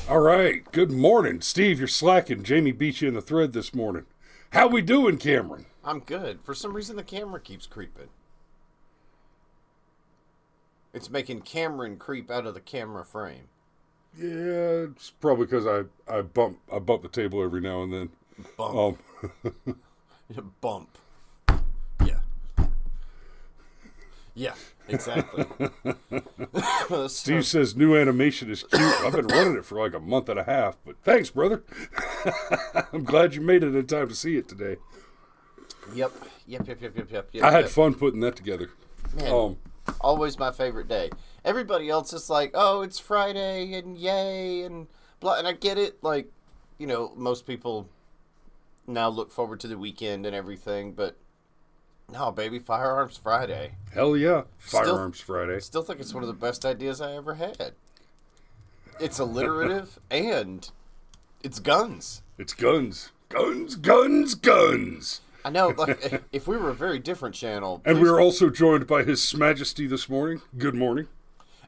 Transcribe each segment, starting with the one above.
All right, good morning. Steve, you're slacking. Jamie beat you in the thread this morning. How we doing, Cameron? I'm good. For some reason, the camera keeps creeping. It's making Cameron creep out of the camera frame. Yeah, it's probably because I bump the table every now and then. Bump. Bump. Yeah. Yeah, exactly. Steve says new animation is cute. I've been running it for like a month and a half, but thanks, brother. I'm glad you made it in time to see it today. Yep. I had fun putting that together. Man, always my favorite day. Everybody else is like, oh, it's Friday and yay and blah. And I get it. Like, you know, most people now look forward to the weekend and everything, but no, baby, Firearms Friday. Hell yeah, Firearms Friday. Still think it's one of the best ideas I ever had. It's alliterative and it's guns. It's guns. Guns. I know, like, if we were a very different channel. And we are also joined by His Majesty this morning. Good morning.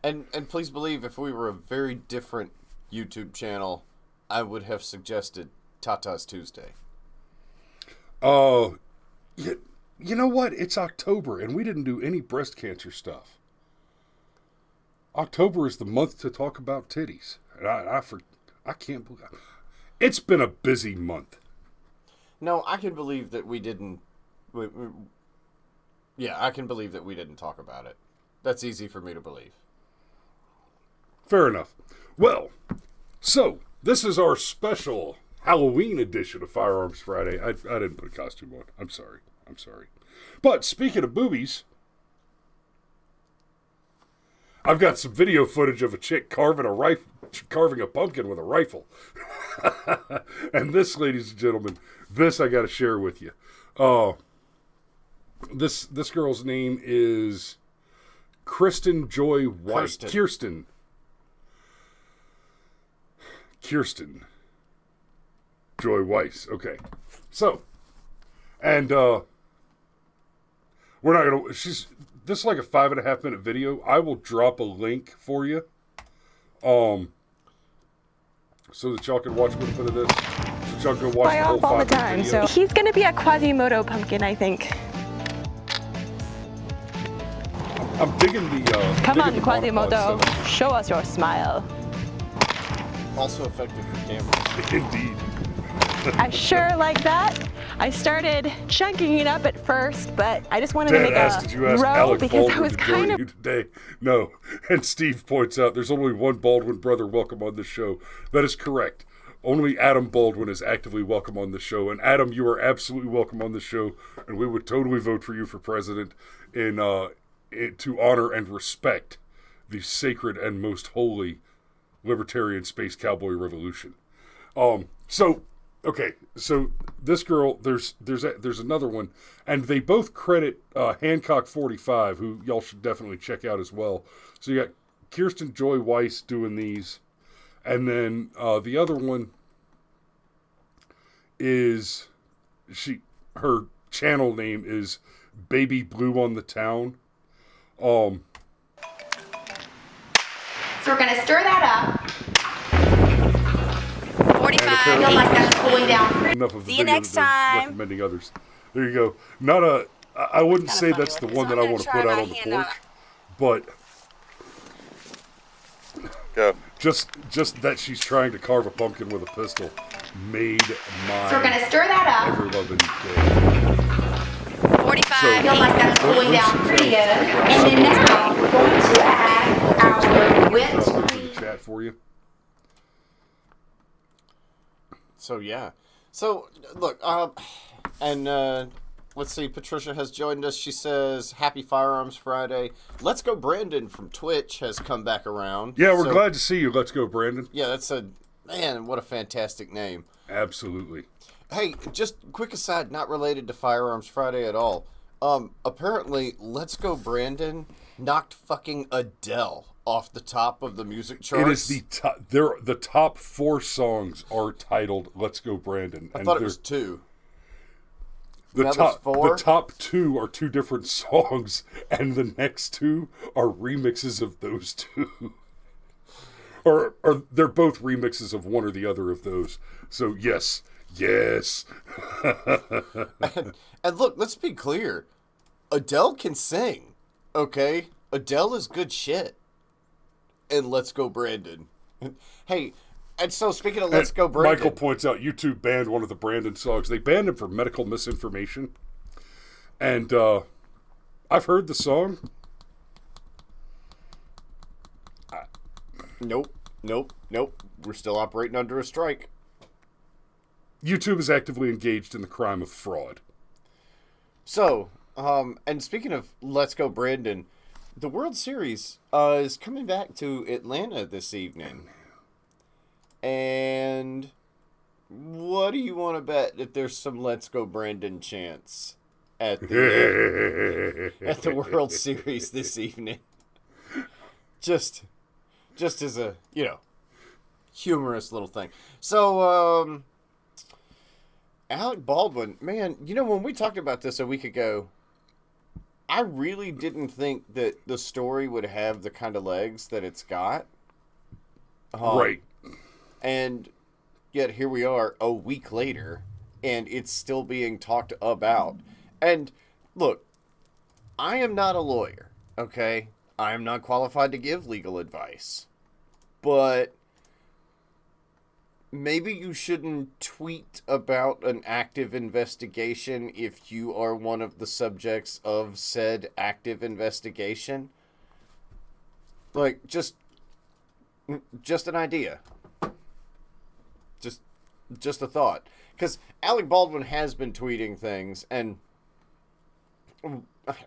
And please believe if we were a very different YouTube channel, I would have suggested Tata's Tuesday. Oh, you know what? It's October, and we didn't do any breast cancer stuff. October is the month to talk about titties. And I can't believe it. It's been a busy month. No, I can believe that we didn't. I can believe that we didn't talk about it. That's easy for me to believe. Fair enough. Well, so this is our special Halloween edition of Firearms Friday. I didn't put a costume on. I'm sorry. But speaking of boobies, I've got some video footage of a chick carving a pumpkin with a rifle. And this, ladies and gentlemen, this I got to share with you. This girl's name is Kirsten Joy White. Kirsten Joy Weiss. Okay. So, and we're not gonna. This is like a 5.5 minute video. I will drop a link for you, so that y'all can watch a little bit of this. So y'all can watch the whole all the time. video. So he's gonna be a Quasimodo pumpkin, I think. I'm digging the. Come on, digging the Quasimodo, monopod show us your smile. Also effective for cameras. setup. Indeed. I sure like that. I started chunking it up at first, but I just wanted to make Did you a ask row Alec because I Baldwin was to kind join of. you today? No. And Steve points out there's only one Baldwin brother welcome on this show. That is correct. Only Adam Baldwin is actively welcome on the show. And Adam, you are absolutely welcome on the show. And we would totally vote for you for president to honor and respect the sacred and most holy libertarian space cowboy revolution. So this girl, there's another one, and they both credit Hancock 45, who y'all should definitely check out as well. So you got Kirsten Joy Weiss doing these, and then the other one is her channel name is Baby Blue on the Town. So we're going to stir that up. 45. I feel like that's cooling down. Enough of the See you video next that they're time. recommending others. There you go. I wouldn't say that's the one that I want to put out on the porch, but Go. just that she's trying to carve a pumpkin with a pistol made my So we're going to stir that up. ever loving day. 45. So, I feel like that's cooling down pretty good. And then now we're going to add our whipped In cream. the chat for you. So, yeah. So, look, let's see, Patricia has joined us. She says, Happy Firearms Friday. Let's Go Brandon from Twitch has come back around. Yeah, we're glad to see you. Let's go, Brandon. Yeah, man, what a fantastic name. Absolutely. Hey, just quick aside, not related to Firearms Friday at all. Apparently, Let's Go Brandon knocked fucking Adele off the top of the music charts. It is the top. The top 4 songs are titled "Let's Go, Brandon." I thought it was 2. The That top, was 4? the top 2 are 2 different songs, and the next 2 are remixes of those 2. or they're both remixes of one or the other of those. So yes. And look, let's be clear. Adele can sing, okay? Adele is good shit. And Let's Go Brandon. Hey, and so speaking of Let's Go Brandon... Michael points out YouTube banned one of the Brandon songs. They banned him for medical misinformation. And I've heard the song. Nope. We're still operating under a strike. YouTube is actively engaged in the crime of fraud. So, and speaking of Let's Go Brandon, the World Series is coming back to Atlanta this evening. And what do you want to bet if there's some Let's Go Brandon chants at the World Series this evening? Just as a, humorous little thing. So, Alec Baldwin, man, when we talked about this a week ago, I really didn't think that the story would have the kind of legs that it's got. Right. And yet here we are a week later, and it's still being talked about. And look, I am not a lawyer, okay? I am not qualified to give legal advice. But maybe you shouldn't tweet about an active investigation if you are one of the subjects of said active investigation. Like, just an idea. Just a thought. Because Alec Baldwin has been tweeting things, and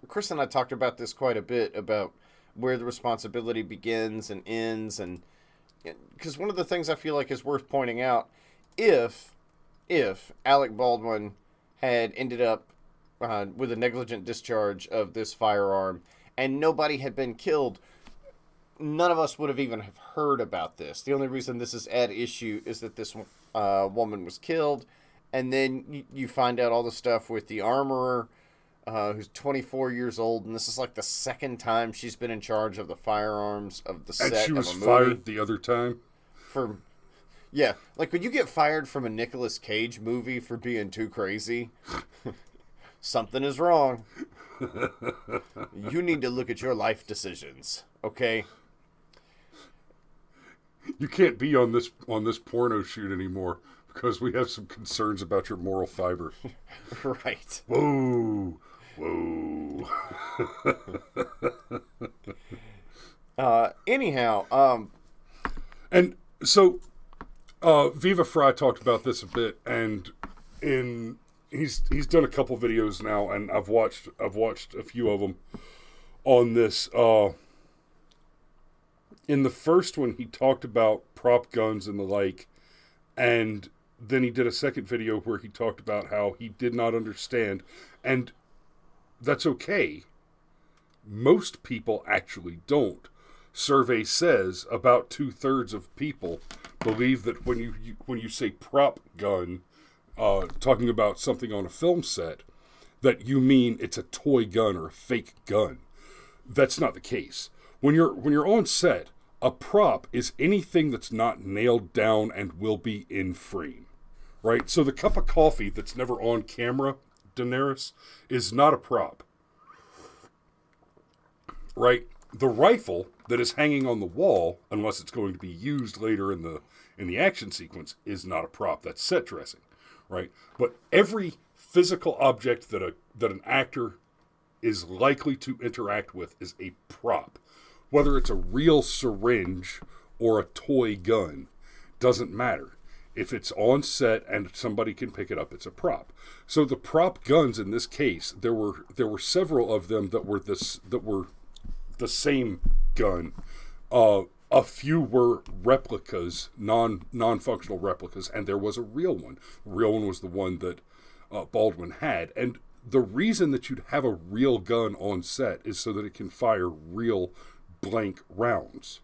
Chris and I talked about this quite a bit, about where the responsibility begins and ends, and because one of the things I feel like is worth pointing out, if Alec Baldwin had ended up with a negligent discharge of this firearm and nobody had been killed, none of us would have even have heard about this. The only reason this is at issue is that this woman was killed, and then you find out all the stuff with the armorer, who's 24 years old, and this is like the second time she's been in charge of the firearms of the set. And she of was a movie. fired the other time? Yeah, like when you get fired from a Nicolas Cage movie for being too crazy, something is wrong. You need to look at your life decisions, okay? You can't be on this porno shoot anymore because we have some concerns about your moral fiber. Right. Whoa. Anyhow, and so Viva Fry talked about this a bit, and he's done a couple videos now, and I've watched a few of them on this. In the first one, he talked about prop guns and the like, and then he did a second video where he talked about how he did not understand, and that's okay. Most people actually don't. Survey says about 2/3 of people believe that when you say prop gun, talking about something on a film set, that you mean it's a toy gun or a fake gun. That's not the case. When you're on set, a prop is anything that's not nailed down and will be in frame, right? So the cup of coffee that's never on camera, Daenerys, is not a prop, right? The rifle that is hanging on the wall, unless it's going to be used later in the action sequence, is not a prop. That's set dressing, right? But every physical object that an actor is likely to interact with is a prop. Whether it's a real syringe or a toy gun, doesn't matter. If it's on set and somebody can pick it up, it's a prop. So the prop guns in this case, there were several of them that were the same gun. A few were replicas, non-functional replicas, and there was a real one. The real one was the one that Baldwin had. And the reason that you'd have a real gun on set is so that it can fire real blank rounds.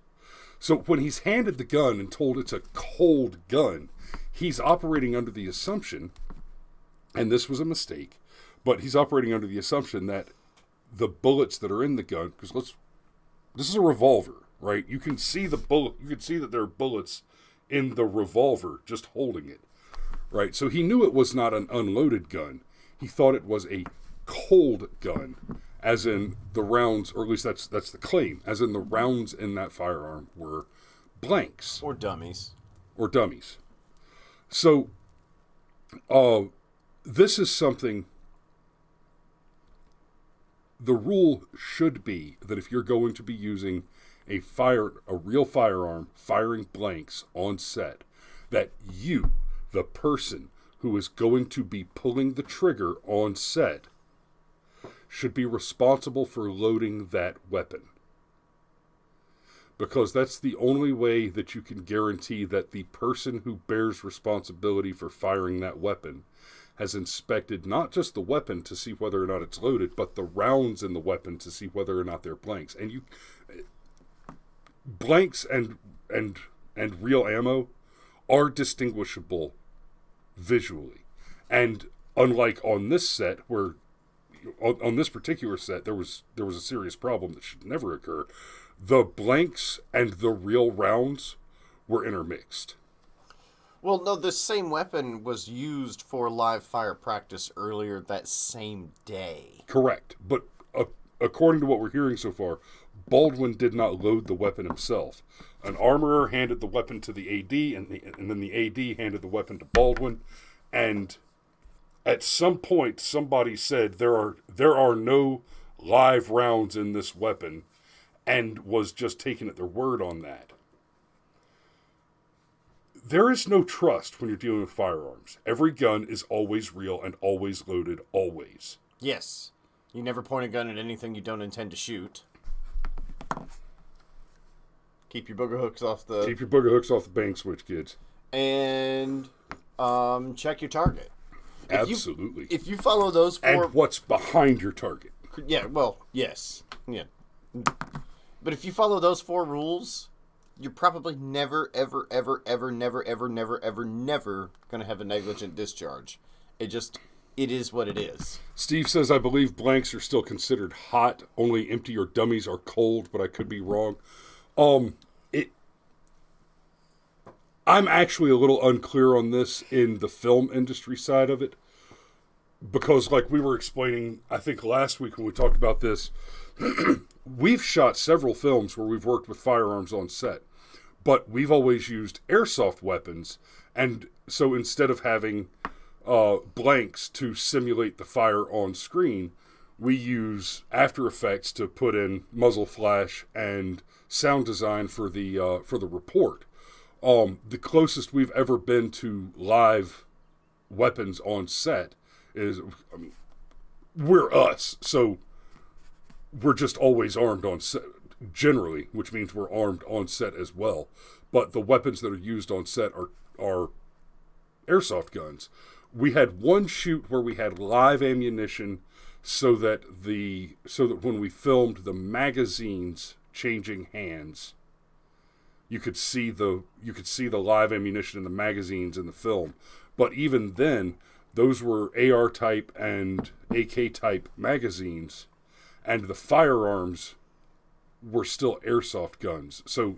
So when he's handed the gun and told it's a cold gun, he's operating under the assumption, and this was a mistake, but he's operating under the assumption that the bullets that are in the gun, because this is a revolver, right? You can see the bullet. You can see that there are bullets in the revolver just holding it, right? So he knew it was not an unloaded gun. He thought it was a cold gun, as in the rounds, or at least that's the claim, as in the rounds in that firearm were blanks. Or dummies. So, this is something, the rule should be that if you're going to be using a real firearm, firing blanks on set, that you, the person who is going to be pulling the trigger on set, should be responsible for loading that weapon. Because that's the only way that you can guarantee that the person who bears responsibility for firing that weapon has inspected not just the weapon to see whether or not it's loaded, but the rounds in the weapon to see whether or not they're blanks. And blanks and real ammo are distinguishable visually. And unlike on this set, where on this particular set there was a serious problem that should never occur, the blanks and the real rounds were intermixed. Well, no, this same weapon was used for live fire practice earlier that same day. Correct. But according to what we're hearing so far, Baldwin did not load the weapon himself. An armorer handed the weapon to the AD, and then the AD handed the weapon to Baldwin. And at some point, somebody said there are no live rounds in this weapon, and was just taken at their word on that. There is no trust when you're dealing with firearms. Every gun is always real and always loaded, always. Yes. You never point a gun at anything you don't intend to shoot. Keep your booger hooks off the bang switch, kids. And check your target. Absolutely. If you follow those four... And what's behind your target. Yeah, well, yes. Yeah. But if you follow those four rules, you're probably never, ever, ever, ever, never, ever, never, ever, never going to have a negligent discharge. It is what it is. Steve says, I believe blanks are still considered hot. Only empty or dummies are cold, but I could be wrong. I'm actually a little unclear on this in the film industry side of it. Because like we were explaining, I think last week when we talked about this, we've shot several films where we've worked with firearms on set, but we've always used airsoft weapons, and so instead of having blanks to simulate the fire on screen, we use After Effects to put in muzzle flash and sound design for the report. The closest we've ever been to live weapons on set is, we're us, so we're just always armed on set, generally, which means we're armed on set as well. But the weapons that are used on set are airsoft guns. We had one shoot where we had live ammunition so that when we filmed the magazines changing hands, you could see the live ammunition in the magazines in the film. But even then, those were AR type and AK type magazines, and the firearms were still airsoft guns. So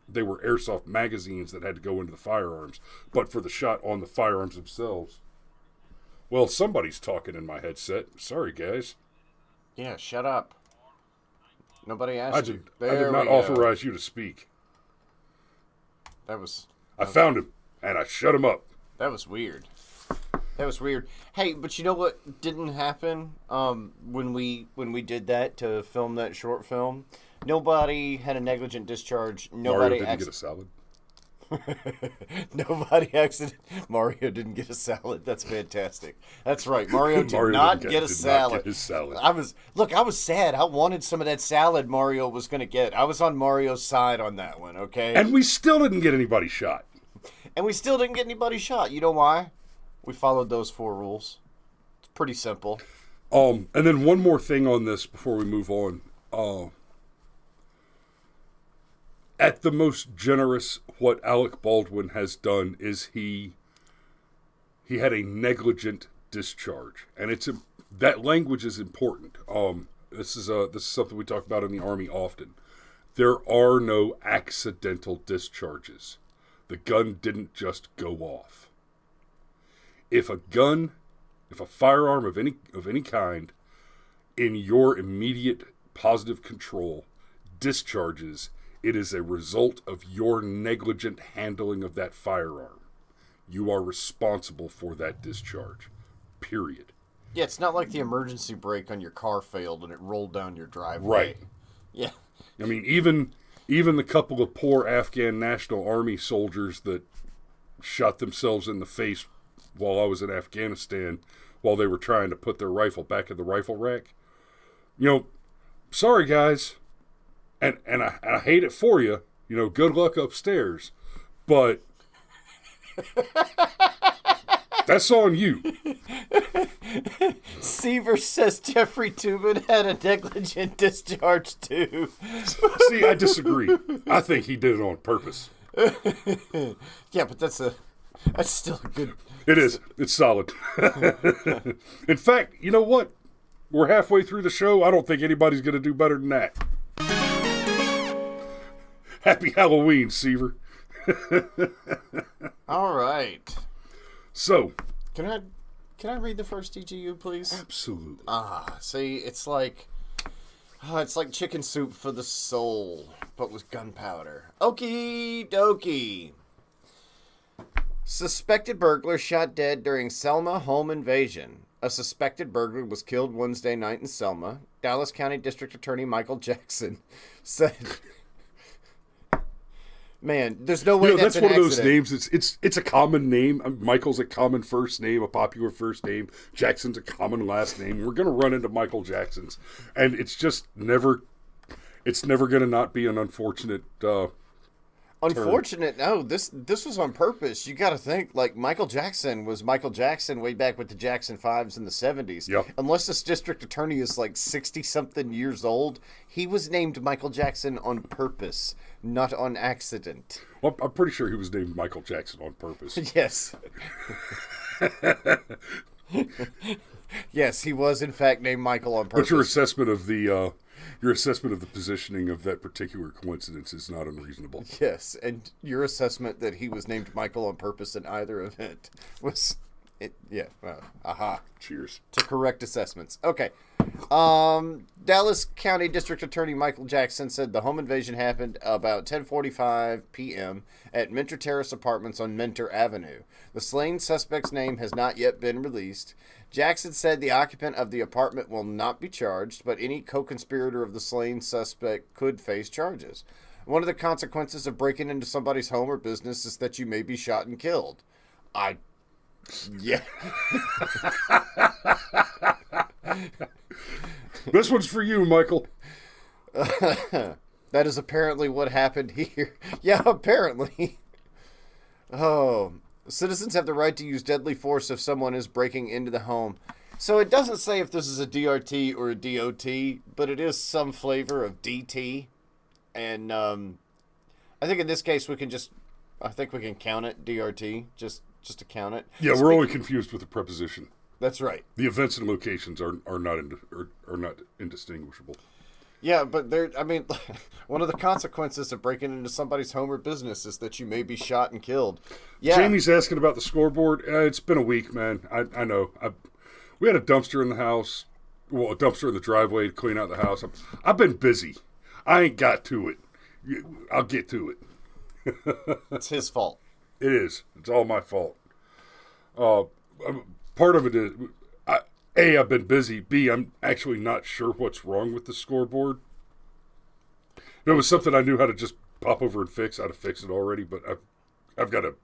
they were airsoft magazines that had to go into the firearms. But for the shot on the firearms themselves, well, somebody's talking in my headset. Sorry, guys. Yeah, shut up. Nobody asked you. I did not authorize you to speak. I found him, and I shut him up. That was weird. Hey, but you know what didn't happen when we did that to film that short film? Nobody had a negligent discharge. Mario didn't get a salad. Mario didn't get a salad. That's fantastic. That's right. Mario did not get a salad. Not get his salad. I was sad. I wanted some of that salad Mario was going to get. I was on Mario's side on that one, okay? And we still didn't get anybody shot. You know why? We followed those four rules. It's pretty simple. And then one more thing on this before we move on. At the most generous, what Alec Baldwin has done is he had a negligent discharge, and that language is important. This is something we talk about in the Army often. There are no accidental discharges. The gun didn't just go off. If a firearm of any kind in your immediate positive control discharges, it is a result of your negligent handling of that firearm. You are responsible for that discharge. Period. Yeah, it's not like the emergency brake on your car failed and it rolled down your driveway. Right. Yeah. I mean, even the couple of poor Afghan National Army soldiers that shot themselves in the face while I was in Afghanistan while they were trying to put their rifle back in the rifle rack. You know, sorry guys, and I hate it for you. You know, good luck upstairs, but that's on you. Seaver says Jeffrey Tubin had a negligent discharge too. See, I disagree. I think he did it on purpose. Yeah, but that's still a good. It is. It's solid. In fact, you know what? We're halfway through the show. I don't think anybody's going to do better than that. Happy Halloween, Seaver. All right. So, Can I read the first DGU, please? absolutely. See, it's like chicken soup for the soul, but with gunpowder. Okie dokie. Suspected burglar shot dead during Selma home invasion. A suspected burglar was killed Wednesday night in Selma. Dallas County District Attorney Michael Jackson said... Man, there's no way that's an one of those accident. names. It's a common name. Michael's a common first name, a popular first name. Jackson's a common last name. We're going to run into Michael Jacksons, and it's just never. It's never going to not be an unfortunate. Unfortunate, no. This was on purpose. You got to think, like, Michael Jackson was Michael Jackson way back with the Jackson 5s in the 70s. Yep. Unless this district attorney is like 60-something years old, he was named Michael Jackson on purpose, not on accident. Well, I'm pretty sure he was named Michael Jackson on purpose. Yes. Yes, he was in fact named Michael on purpose. But your assessment of the positioning of that particular coincidence is not unreasonable. Yes, and your assessment that he was named Michael on purpose in either event was, aha. Cheers. To correct assessments. Okay. Dallas County District Attorney Michael Jackson said the home invasion happened about 10:45 p.m. at Mentor Terrace Apartments on Mentor Avenue. The slain suspect's name has not yet been released. Jackson said the occupant of the apartment will not be charged, but any co-conspirator of the slain suspect could face charges. One of the consequences of breaking into somebody's home or business is that you may be shot and killed. Yeah. This one's for you, Michael. That is apparently what happened here. Yeah, apparently. Oh. Citizens have the right to use deadly force if someone is breaking into the home. So it doesn't say if this is a DRT or a DOT, but it is some flavor of DT. And I think in this case we can count it DRT, just to count it. Yeah, we're only confused with the preposition. That's right. The events and locations are not indistinguishable. Yeah, but one of the consequences of breaking into somebody's home or business is that you may be shot and killed. Yeah. Jamie's asking about the scoreboard. It's been a week, man. I know. We had a dumpster in the house. Well, a dumpster in the driveway to clean out the house. I've been busy. I ain't got to it. I'll get to it. It's his fault. It is. It's all my fault. Part of it is... A, I've been busy. B, I'm actually not sure what's wrong with the scoreboard. If it was something I knew how to just pop over and fix, I'd have fixed it already, but I've got to...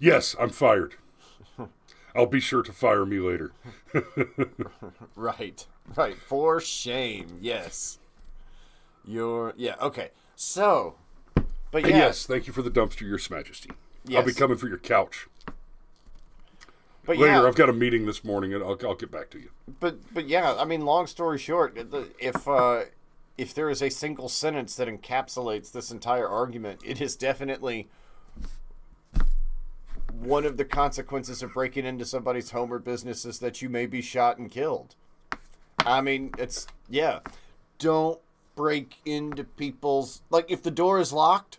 Yes, I'm fired. I'll be sure to fire me later. Right. For shame. Yes. Okay. So, but yeah. Yes, thank you for the dumpster, Your Majesty. Yes. I'll be coming for your couch. But Later, yeah, I've got a meeting this morning, and I'll get back to you. But yeah, I mean, long story short, if there is a single sentence that encapsulates this entire argument, it is definitely one of the consequences of breaking into somebody's home or business is that you may be shot and killed. I mean, don't break into people's... Like, if the door is locked,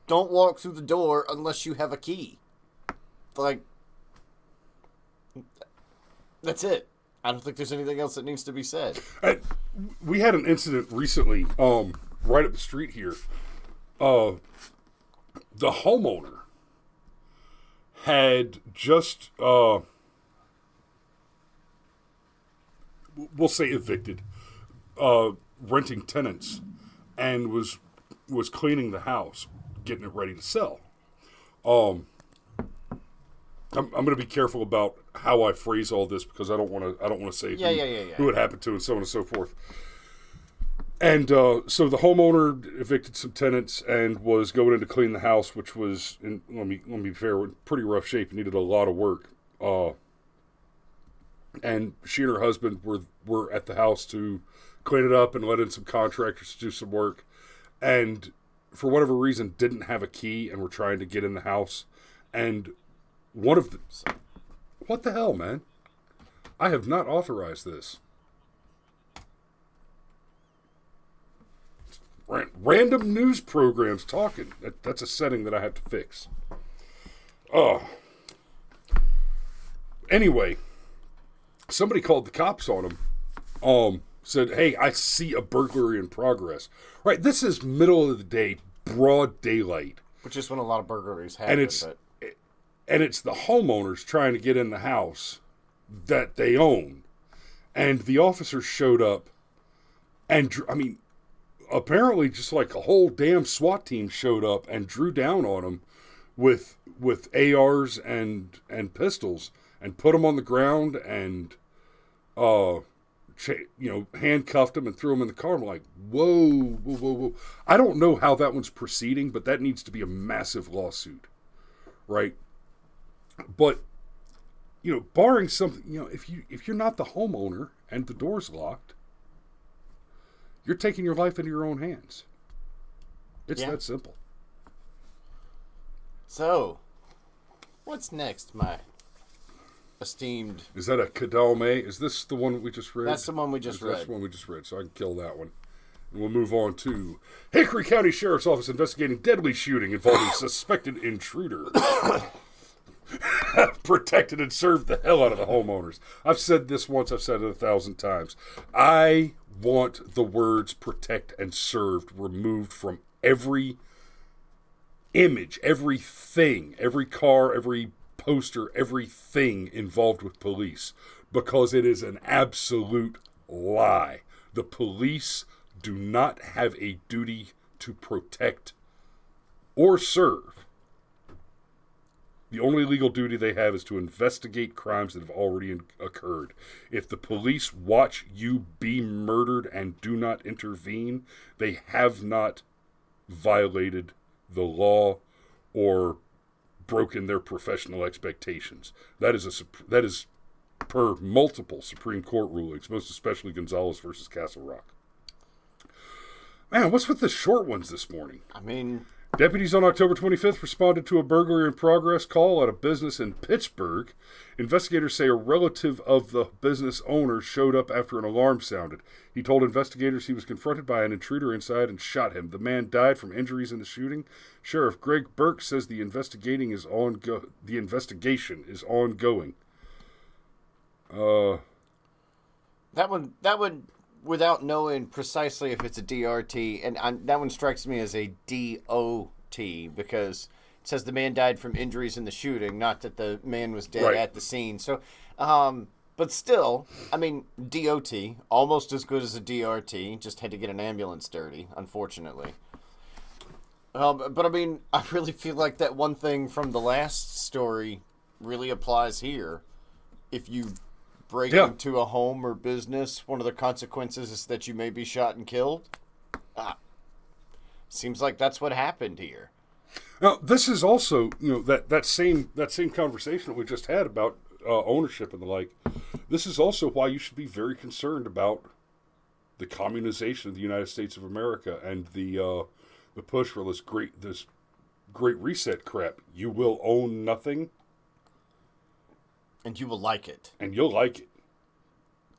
don't walk through the door unless you have a key. Like, that's it. I don't think there's anything else that needs to be said. We had an incident recently, right up the street here. The homeowner had just, we'll say evicted, renting tenants, and was cleaning the house, getting it ready to sell. I'm going to be careful about how I phrase all this because I don't want to say who it happened to and so on and so forth. And so the homeowner evicted some tenants and was going in to clean the house, which was, let me be fair, in pretty rough shape. It needed a lot of work. And she and her husband were at the house to clean it up and let in some contractors to do some work. And for whatever reason, didn't have a key and were trying to get in the house. And one of them, what the hell, man? I have not authorized this. Random news programs talking. That's a setting that I have to fix. Anyway, somebody called the cops on him. Said, hey, I see a burglary in progress. Right, this is middle of the day, broad daylight. Which is when a lot of burglaries happen. And it's the homeowners trying to get in the house that they own. And the officers showed up and, apparently just like a whole damn SWAT team showed up and drew down on them with ARs and pistols and put them on the ground and, handcuffed them and threw them in the car. I'm like, whoa. I don't know how that one's proceeding, but that needs to be a massive lawsuit, right? But, barring something, if you're not the homeowner and the door's locked, you're taking your life into your own hands. It's that simple. So, what's next, my esteemed... Is that a Cadal May? Is this the one we just read? That's the one we just read. That's the one we just read, so I can kill that one. And we'll move on to Hickory County Sheriff's Office investigating deadly shooting involving suspected intruder. Protected and served the hell out of the homeowners. I've said this once, I've said it 1,000 times. I want the words protect and served removed from every image, everything, every car, every poster, everything involved with police, because it is an absolute lie. The police do not have a duty to protect or serve. The only legal duty they have is to investigate crimes that have already occurred. If the police watch you be murdered and do not intervene, they have not violated the law or broken their professional expectations. That is per multiple Supreme Court rulings, most especially Gonzalez versus Castle Rock. Man, what's with the short ones this morning? Deputies on October 25th responded to a burglary in progress call at a business in Pittsburgh. Investigators say a relative of the business owner showed up after an alarm sounded. He told investigators he was confronted by an intruder inside and shot him. The man died from injuries in the shooting. Sheriff Greg Burke says the investigation is ongoing. That one, without knowing precisely if it's a DRT, and that one strikes me as a DOT because it says the man died from injuries in the shooting, not that the man was dead at the scene. So, but still, DOT, almost as good as a DRT, just had to get an ambulance dirty, unfortunately. But I really feel like that one thing from the last story really applies here. If you break into a home or business, one of the consequences is that you may be shot and killed. Seems like that's what happened here. Now, this is also, that same conversation that we just had about ownership and the like. This is also why you should be very concerned about the communization of the United States of America and the push for this great reset crap. You will own nothing. And you will like it. And you'll like it.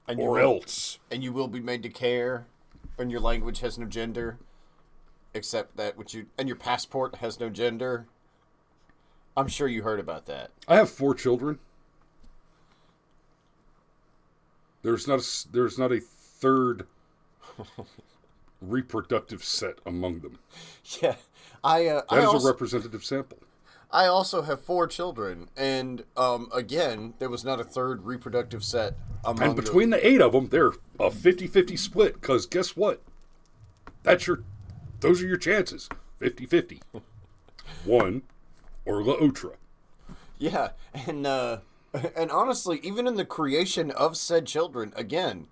And else. And you will be made to care. and your language has no gender, except that and your passport has no gender. I'm sure you heard about that. I have 4 children. There's not a third reproductive set among them. Yeah, That is a representative sample. I also have 4 children, and again, there was not a third reproductive set among them. And between the 8 of them, they're a 50-50 split, because guess what? Those are your chances. 50-50. One or l'autre. Yeah, and honestly, even in the creation of said children, again,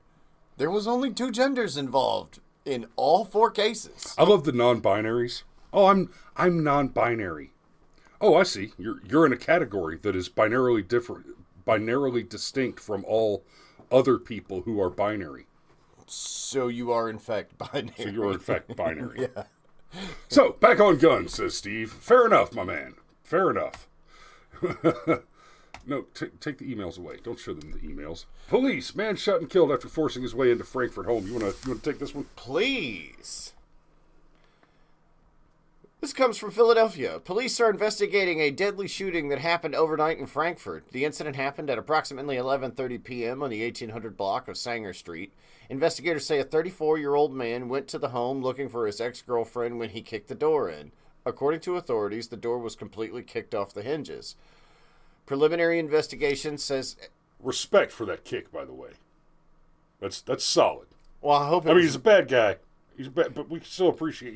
there was only 2 genders involved in all 4 cases. I love the non-binaries. Oh, I'm non-binary. Oh, I see. You're in a category that is binarily distinct from all other people who are binary. So you are in fact binary. So you're in fact binary. Yeah. So, back on guns, says Steve. Fair enough, my man. Fair enough. No, take the emails away. Don't show them the emails. Police, man shot and killed after forcing his way into Frankfurt home. You want to take this one? Please. This comes from Philadelphia. Police are investigating a deadly shooting that happened overnight in Frankfurt. The incident happened at approximately 11:30 p.m. on the 1800 block of Sanger Street. Investigators say a 34-year-old man went to the home looking for his ex-girlfriend when he kicked the door in. According to authorities, the door was completely kicked off the hinges. Preliminary investigation says... Respect for that kick, by the way. That's solid. Well, I hope I mean, he's a bad guy. He's bad, but we still appreciate,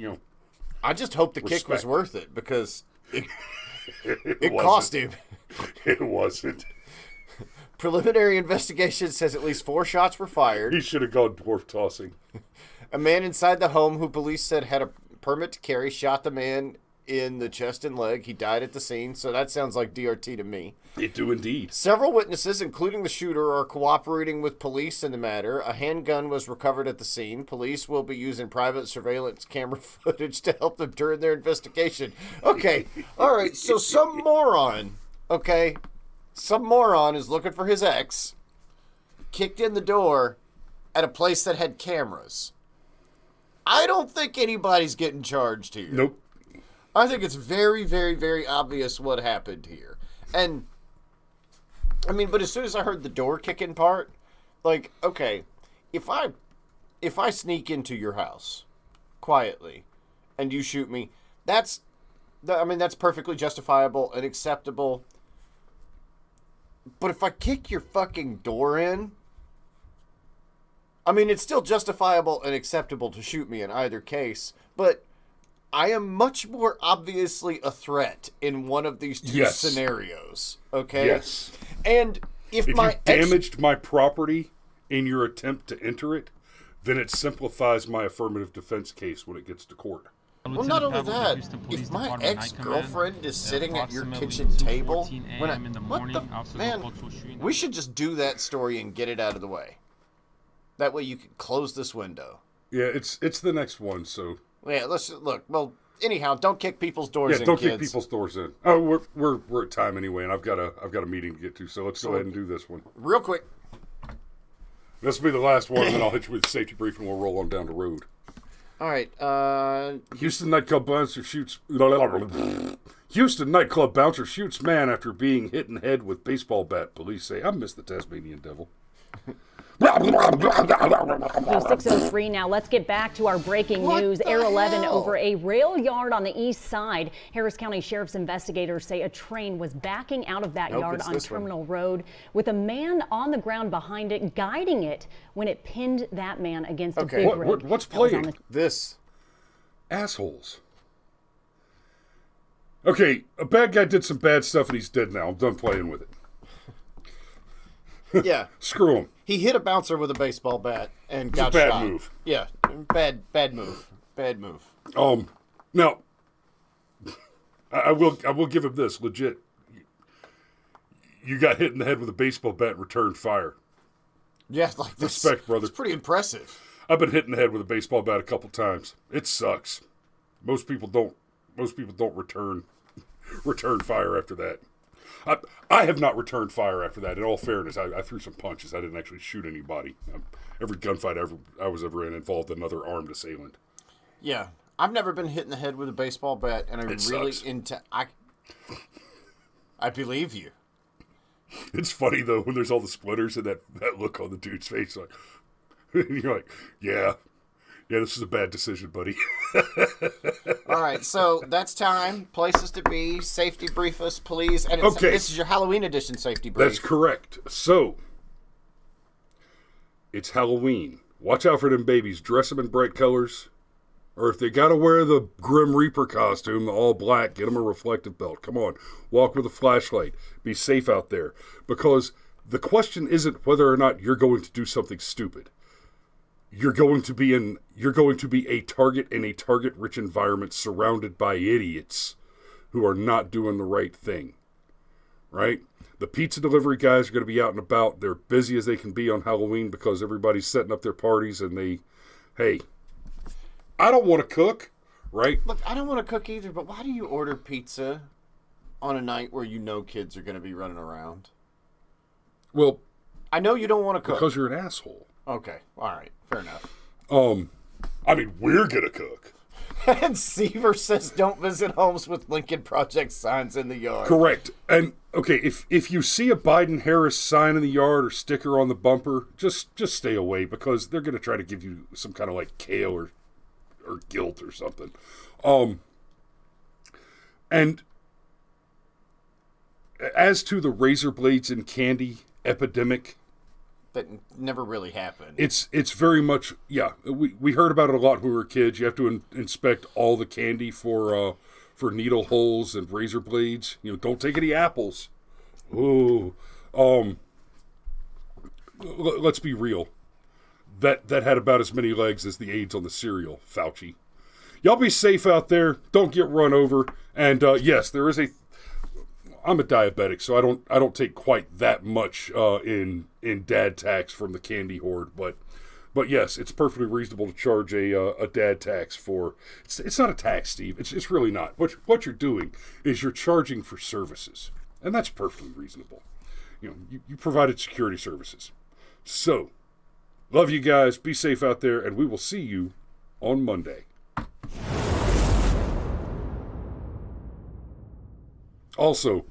I just hope the kick was worth it, because it wasn't. cost him. It wasn't. Preliminary investigation says at least 4 shots were fired. He should have gone dwarf tossing. A man inside the home, who police said had a permit to carry, shot the man in the chest and leg. He died at the scene, so that sounds like DRT to me. It do indeed. Several witnesses, including the shooter, are cooperating with police in the matter. A handgun was recovered at the scene. Police will be using private surveillance camera footage to help them during their investigation. Okay, all right, so some moron is looking for his ex, kicked in the door at a place that had cameras. I don't think anybody's getting charged here. Nope. I think it's very, very, very obvious what happened here. And, I mean, but as soon as I heard the door kicking part, like, okay, if I sneak into your house quietly and you shoot me, that's perfectly justifiable and acceptable. But if I kick your fucking door in, I mean, it's still justifiable and acceptable to shoot me in either case, but I am much more obviously a threat in one of these 2 scenarios. Okay? Yes. And if you damaged my property in your attempt to enter it, then it simplifies my affirmative defense case when it gets to court. Well, not only that, if my ex-girlfriend is sitting at your kitchen table, man, we should just do that story and get it out of the way. That way you can close this window. Yeah, it's the next one, so... Yeah, let's look. Well, anyhow, don't kick people's doors in, don't kids. kick people's doors in. Oh, we're at time anyway, and I've got a meeting to get to, so let's go ahead and do this one. Real quick. This will be the last one, and then I'll hit you with the safety brief, and we'll roll on down the road. All right. Houston nightclub bouncer shoots man after being hit in the head with baseball bat. Police say, I miss the Tasmanian devil. 6:03 now. Let's get back to our breaking news. Air 11 over a rail yard on the east side. Harris County Sheriff's investigators say a train was backing out of that yard on Terminal Road with a man on the ground behind it, guiding it when it pinned that man against a big road. What's playing? This. Assholes. Okay, a bad guy did some bad stuff and he's dead now. I'm done playing with it. Yeah. Screw him. He hit a bouncer with a baseball bat and got shot. Bad move. Yeah, bad move. Bad move. Now, I will give him this. Legit. You got hit in the head with a baseball bat and returned fire. Yeah, like this. Respect, brother. It's pretty impressive. I've been hit in the head with a baseball bat a couple times. It sucks. Most people don't return fire after that. I have not returned fire after that. In all fairness, I threw some punches. I didn't actually shoot anybody. Every gunfight I was ever in involved another armed assailant. Yeah. I've never been hit in the head with a baseball bat, and I believe you. It's funny, though, when there's all the splinters and that look on the dude's face. Like, you're like, yeah, this is a bad decision, buddy. All right, so that's time. Places to be. Safety brief us, please. And this is your Halloween edition safety brief. That's correct. So, it's Halloween. Watch out for them babies. Dress them in bright colors. Or if they got to wear the Grim Reaper costume, the all black, get them a reflective belt. Come on. Walk with a flashlight. Be safe out there. Because the question isn't whether or not you're going to do something stupid. You're going to be a target in a target-rich environment surrounded by idiots who are not doing the right thing. Right? The pizza delivery guys are going to be out and about. They're busy as they can be on Halloween because everybody's setting up their parties and hey, I don't want to cook, right? Look, I don't want to cook either, but why do you order pizza on a night where you know kids are going to be running around? Well, I know you don't want to cook. Because you're an asshole. Okay, all right, fair enough. I mean, we're going to cook. And Seaver says don't visit homes with Lincoln Project signs in the yard. Correct. And, okay, if you see a Biden-Harris sign in the yard or sticker on the bumper, just stay away because they're going to try to give you some kind of, like, kale or guilt or something. And as to the razor blades and candy epidemic, that never really happened. It's very much, yeah, we heard about it a lot when we were kids. You have to inspect all the candy for needle holes and razor blades. Don't take any apples. Ooh. Let's be real. That had about as many legs as the AIDS on the cereal, Fauci. Y'all be safe out there. Don't get run over. And yes, there is I'm a diabetic, so I don't take quite that much in dad tax from the candy hoard, but yes, it's perfectly reasonable to charge a dad tax for. It's not a tax, Steve. It's really not. What you're doing is you're charging for services, and that's perfectly reasonable. You provided security services, so. Love you guys. Be safe out there, and we will see you on Monday. Also,